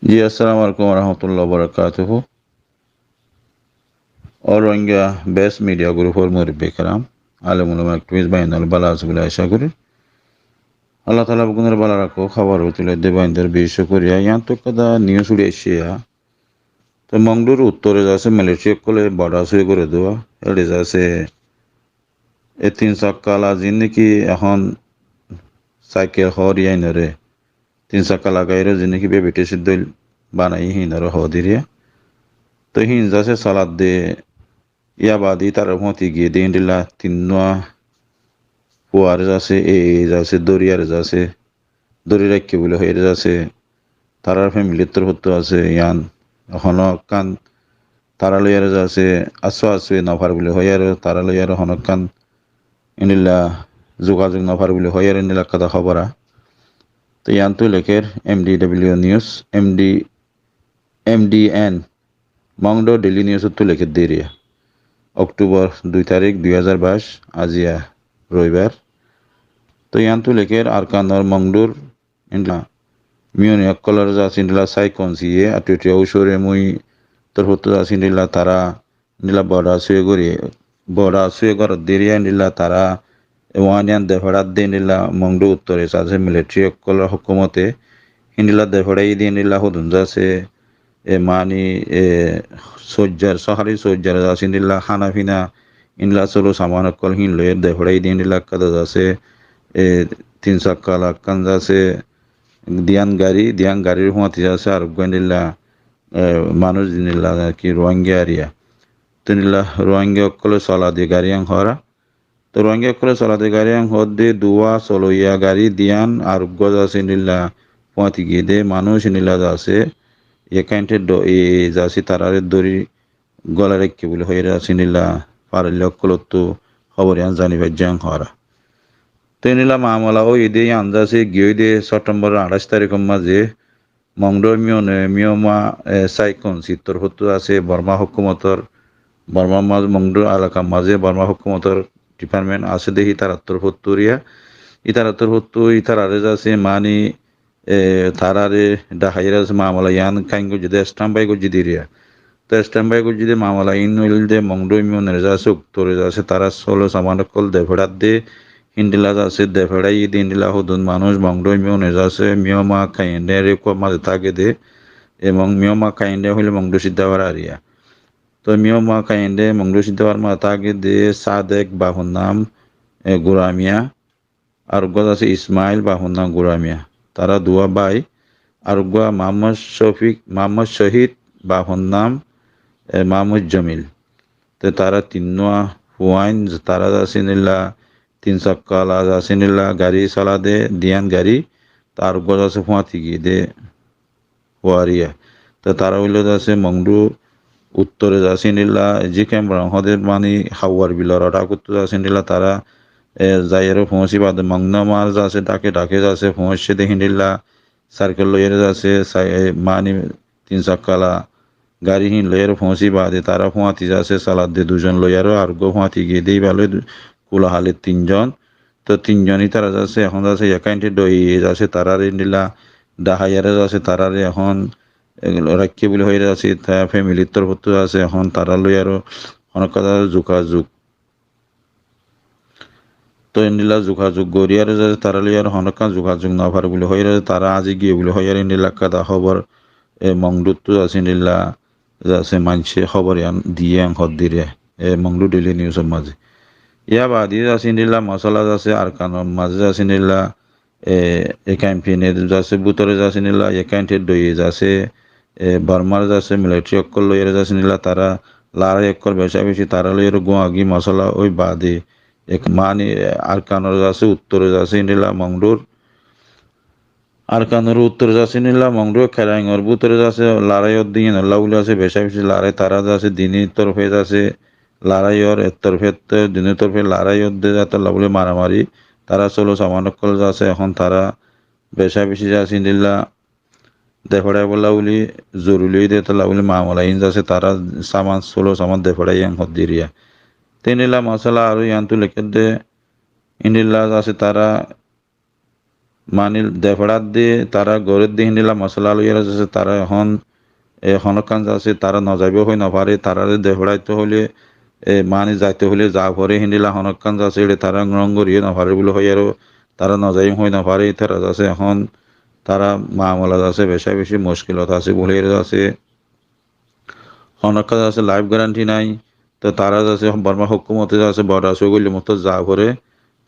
जी अस्सलाम वालेकुम वरहमतुल्लाहि वबरकातुहू। और रोहिंग्या बेस्ट मीडिया ग्रुप और मुरब्बी कराम आलम एक्टिविस्ट बाइंदर बाला আসলে আশা করি আল্লাহ তাআলা বুকুনের বালা রাখো খাবার হতুলে দে বাইন্দর বেশ করিয়া ইয়ান তো কদা নিউজ উড়ে এসিয়া তো মংডুর উত্তরে যাচ্ছে মালয়েশিয়া কোলে বর্ডার শুয়ে করে দেওয়া এড়ে যাচ্ছে এ তিন সকালা জিন্দিকি এখন সাইকেল হর ইয়াইনরে তিন সকাল লাগাইরে জিন্দিকি বে বেটে সিদ্ধ বানাই হিনর হদিরিয়া তো হিন যাচ্ছে সালাদ দে ইয়া বাদি তার মতি গিয়ে দিন দিলা তিন্নোয়া পুয়ার যাচ্ছে যাচ্ছে দরিয়ার যাচ্ছে দরি রাখি বলে হয়ে যাচ্ছে তারার ফ্যামিলির তোর হতো আছে ইয়ান হনক কান তারা লইয়ার যাচ্ছে আসে নফার বলে হয়ে আর তারা লইয়ার হনক কান ইনিলা যোগাযোগ নফার বলে হয়ে আর ইনিলা কথা খবরা তো ইয়ান তো লেখের MDW news MDN Maungdaw daily news তো লেখে দেরিয়া অক্টোবর 2 তারিখ 2022 আজিয়া রবিবার তো ইয়ান্তু লেকের আরকানর মংডুর ইন্ডলা মিউনি কলার যা সিন্ডলা সাইকন সিয়ে আটুটিয়া উসরে মুই তোর হতো যা সিন্ডলা তারা ইন্ডলা বড়া সুয়ে গর দেরিয়া ইন্ডলা তারা ওয়ানিয়ান দেফড়াত দে ইন্ডলা মংডু উত্তরে সাথে মিলিটারি কলার হুকুমতে ইন্ডলা দেফড়াই দিয়ে ইন্ডলা হদুন যাছে মানি সজ্জার সহারি সজ্জার যা সিন্ডলা হানাফিনা ইন্ডলা সলো সামান কল হিন লয়ে দেফড়াই দিয়ে ইন্ডলা কাদা যাছে তিন সকালা কান যাচ্ছে দিয়ান গাড়ির হুঁয়াতি যাচ্ছে আর গেন্ডিল্লা মানুষ দিনিল্লা কি রোহিঙ্গা এরিয়া তিনিল্লা রোহিঙ্গা অকলে চলা দিয়ে গাড়িয়াং হরা তো রোহিঙ্গা অকলে চলা দিয়ে গাড়িয়াং হদ দে দুয়া চলইয়া গাড়ি দিয়ান আর যাচ্ছে নিল্লা হুঁয়াতি গিয়ে দে মানুষ নিল্লা যাচ্ছে একাইন্টে যাচ্ছে তারারে দড়ি গলা রেখে বলে হয়ে যাচ্ছে নিল্লা পারলে অকলতো খবর জানিবার জাং হরা তেনিলা মামলা ও ইদে আন্দাজে গিয়ে দে সেপ্টেম্বর 28 তারিখের মাঝে মংডো মিয়মা সাইকন চিত্তর হতো আছে বর্মা হুকুমতর বর্মা মাঝ মংডো এলাকা মাঝে বর্মা হুকুমতর ডিপার্টমেন্ট আছে দেখি তারাত্তর হত্তরিয়া ইতারাত্তর হত্তু ইতারারে যাচ্ছে মানি তারারে ডাহাইরা মামলা ইয়ান খাইঙ্গো যদি স্টাম্বাই গজি দিরিয়া তো স্টাম্বাই গজি দে মামলা ইন দে মংডো মিয়নের যাচ্ছে উত্তরে যাচ্ছে তারা সলো সামান কল দেভড়াত দে ইন্ডিলা যাচ্ছে দেফেড়াই ইন্ডিলা হদুন মানুষ মংডই মিউনে যাচ্ছে মিয়মা খাইন্ডে রেকো মাঝে থাকে দে এবং মিয়মা খাইন্ডে হইলে মংডু সিদ্ধাবার আরিয়া তো মিয়মা খাইন্ডে মংডু সিদ্ধাবার মা থাকে দে সাদেক বাহুর নাম গুরামিয়া আর গজ আছে ইসমাইল বাহুর নাম গুরামিয়া তারা দুয়া বাই আর গুয়া মোহাম্মদ শহীদ বাহুর নাম মাহমুদ জমিল তো তারা তিনোয়া হুয়াইন তারা যাচ্ছে নিলা তিন সকালা যাচ্ছে নিলা গাড়ি চালা দে দিয়ান গাড়ি তার গজ আছে ফুঁয়াতি গিয়ে দে হুয়ারিয়া তো তারা হইলে যাচ্ছে মংডু উত্তরে যাচ্ছে নিলা যে ক্যাম্পরা হদের মানে হাওয়ার বিলর ওটা করতে যাচ্ছে নিলা তারা যাইয়ের পৌঁছি বাদে মংনা মাছ যাচ্ছে ডাকে যাচ্ছে পৌঁছে দেখি নিলা সার্কেল লইয়ের যাচ্ছে মানে তিন সকালা গাড়ি হিন লইয়ের পৌঁছি বাদে তারা ফুঁয়াতি যাচ্ছে সালাদ দে দুজন লইয়ারও আর গো ফুঁয়াতি গিয়ে দেই ভালো কোলাহালে তিনজন তো তিনজনই তারা যাচ্ছে এখন যাচ্ছে একাইন্টে দই যাচ্ছে তারারে নিলা ডাহাইয়ারে যাচ্ছে তারারে এখন রাখি বলে হয়ে যাচ্ছে ফ্যামিলির তরফ আছে এখন তারা লই আরো অনেক কথা যোগাযোগ তো নিলা যোগাযোগ গড়িয়ারে যাচ্ছে তারা লই আর অনেক যোগাযোগ না পারে বলে হয়ে যাচ্ছে তারা আজি গিয়ে বলে হয়ে আর নিলা কাদা খবর মংডুত আছে নিলা যাচ্ছে মানুষে খবর দিয়ে হদ দিয়ে মংডু ডেইলি নিউজের মাঝে ইয়া বাদি যাচ্ছে নিলা মশলা যাচ্ছে আর কানোর মাঝে যাচ্ছে নিলা ক্যাম্পেইনে যাচ্ছে বুতরে যাচ্ছে নিলা একাইন্টের দই যাচ্ছে বর্মার যাচ্ছে মিলিটারি অক্কল লইয়ারে যাচ্ছে নিলা তারা লাড়াই অক্কল বেশি তারা লইয়ার গোয়াগি মশলা ওই বাদে এক মানে আর কানোর যাচ্ছে উত্তরে যাচ্ছে নিলা মংডুর আর কানোর উত্তরে যাচ্ছে নিলা মংডুর খেলাইঙর বুতরে যাচ্ছে লড়াইয়ের দিন আল্লাহ বলে আছে বেশি লড়াই তারা যাচ্ছে দিনের তরফে যাচ্ছে লড়াইয়ের তরফে দিনের তরফে লড়াইয়ের দিয়ে যাতে বলে মারামারি তারা চলো সামানকল যাচ্ছে এখন তারা বেশি যাচ্ছে নিলা দেফড়াই বলা বলি জরুরি দিয়ে তোলা বলি মামলাইন যাচ্ছে তারা সামান দেফড়াই ইয়াং হদ দিরিয়া তেনিলা মশলা আর ইয়ান্তু লেখে দে ইন্ডিল্লা যাচ্ছে তারা মানিল দেফড়াত দিয়ে তারা গড়ের দিয়ে নিলা মশলা লইয়ার আছে তারা এখন হনকান আছে তারা নজাইব হয়ে নপারে তারা দেফড়াইতে হলে মানি যাইতে হলে যা ভরে হিন্দিলা হনকান আছে এটা তারা রং করিয়ে নপারে বলে হয় আর তারা নজাইম হয়ে নপারে তারা আছে এখন তারা মামলা আছে বেশা বেশি মুশকিলত আছে বলে আছে হনকান আছে লাইফ গ্যারান্টি নাই তো তারা আছে বর্মা হুকুমতে আছে বড় আছে ওগুলি মতো যা ভরে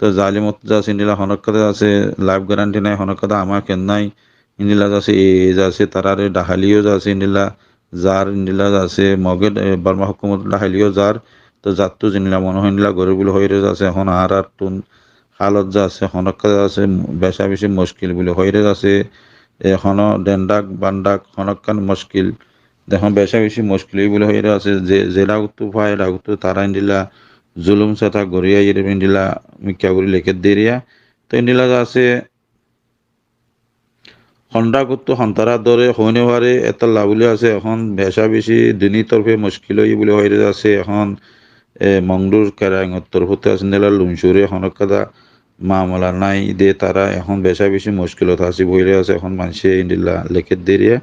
তো জালি মতো আছে ইন্দিলা হনকাতে আছে লাইফ গ্যারান্টি নাই হনকাতে আমার কেন নাই ইন্দিলা আছে এজ আছে তারারে ডাহালিও আছে ইন্দিলা যার ইন্দিলা আছে মগে বর্মা হুকুমত ডাহালিও যার তো যাত্তু জিনিলা মনে হয় ইন্দিলা গরিবুল হয়ে আছে এখন আর তুন হালত যা আছে হনকাতে আছে বেশা বেশি মুশকিল বলে হয়ে আছে এখন ডেন্ডাক বান্ডাক হনকান মুশকিল দেখুন বেশা বেশি মুশকিল বলে হয়ে আছে যে জেলা উত্তু পায় এরা উত্তু তারা ইন্দিলা জুলুম সাথা গড়িয়া ইন্দিলা মিক্কা করে লেখে দিরিয়া তো ইন্দিলা আছে হন্ডা করতো হন্তারা দরে হইনে পারে এত লাভলি আছে এখন বেশা বেশি দিনী তরফে মুশকিল হই বলে হয়ে আছে এখন মংডুর কেরাঙর তরফতে আছে নিলা লুমসুরে হনকাদা মামলা নাই দে তারা এখন বেশা বেশি মুশকিলত আছে বইলে আছে এখন মানুষে ইন্দিলা লেখে দিরিয়া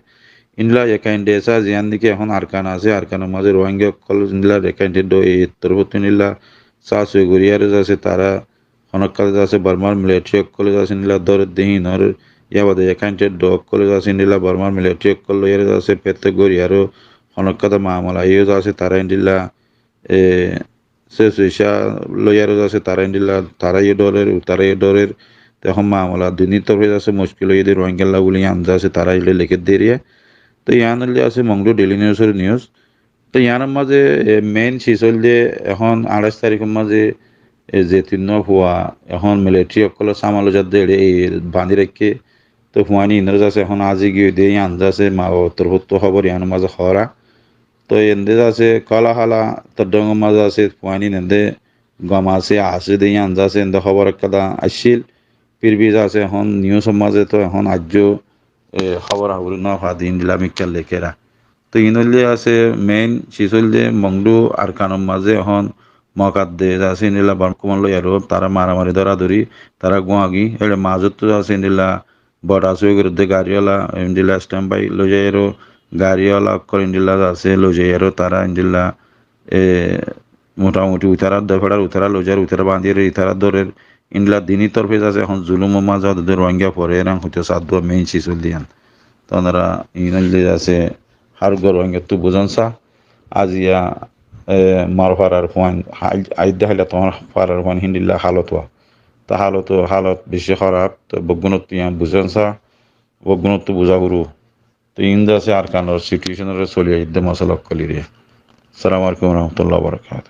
ইনলা একাইন্টে এসা জিয়ান দিকে এখন আরকান আছে আরকানের মাঝে রোহিঙ্গা কল ইনলা একাইন্টে ডো এই তরফতে নিলা সাস গরিয়ার আছে তারা হনকাল আছে বর্মার মিলিটারি কলেজ আছে নিলা দর দেহিন আর ইয়াবাদে একাইন্টে ডো কলেজ আছে নিলা বর্মার মিলিটারি কল লইয়ার আছে পেতে গরিয়ার হনকাদা মামলা ইয়ে আছে তারা ইন্দিলা এ সে সুইসা লইয়ার আছে তারা ইন্দিলা তারা ইয়ে ডরের এখন মামলা দুর্নীতি তরফে আছে মুশকিল হয়ে রোহিঙ্গা বলে আন্দা আছে তারা ইলে লিখে দিয়ে তো ইয়ানলে আছে মংডু ডেইলি নিউজের নিউজ তো ইয়ানোর মাঝে মেইন শিশল যে এখন 28 তারিখের মাঝে যে তিন হওয়া এখন মিলিটারি অকল সামালো যাতে এই বাঁধি রেখে তো হুয়ানি ইন্দ্র আছে এখন আজি গিয়ে দিয়ে আন্দা আছে মা তোর হত্য খবর ইয়ানোর মাঝে হরা তো এন্দে আছে কলা হালা তোর ডঙ্গর মাঝে আছে হুয়ানি নেন্দে গম আছে আসে দিয়ে আন্দা আছে এন্দে খবর একটা আসছিল পিরবিজ আছে এখন নিউজের মাঝে তো এখন আজ্য খবর হাবুর ন দিন দিলাম একটা লেখেরা তো ইনলে আছে মেইন শিশল যে মংডু আর কানম মাঝে এখন মকাত দে আছে নিলা বর্কমল আর তারা মারামারি ধরাধরি তারা গোয়াগি এটা মাজত তো আছে নিলা বড় আছে বিরুদ্ধে গাড়িওয়ালা ইন্দিলা স্ট্যাম্প বাই লো যায় গাড়িওয়ালা অক্ষর ইন্দিলা আছে লো যায় তারা ইন্দিলা এ মোটামুটি উতারার দফেড়ার উতারা লোজার উতারা বাঁধিয়ে ইতারার দরের ইনলা দিনই তরফে আছে এখন জুলুম মাজা রোহিঙ্গা পরে এরকম হইতে সাধ্য মেইন শিশল দিয়ান তো ওনারা ইনলে আছে হার রোহিঙ্গা তো বুঝন সা আজিয়া মার ফারার ফোন আইদা হইলে তোমার ফারার ফোন হিন্দিল্লা হালত হওয়া তা হালত বেশি খারাপ তো বগুণত বুঝেন সা বগুণত বুঝা গুরু তো ইন্দা আছে আর কানোর সিচুয়েশনের চলিয়ে ইদ্দে মশলা কলিয়ে সালাম আলাইকুম রহমতুল্লাহ বরকাত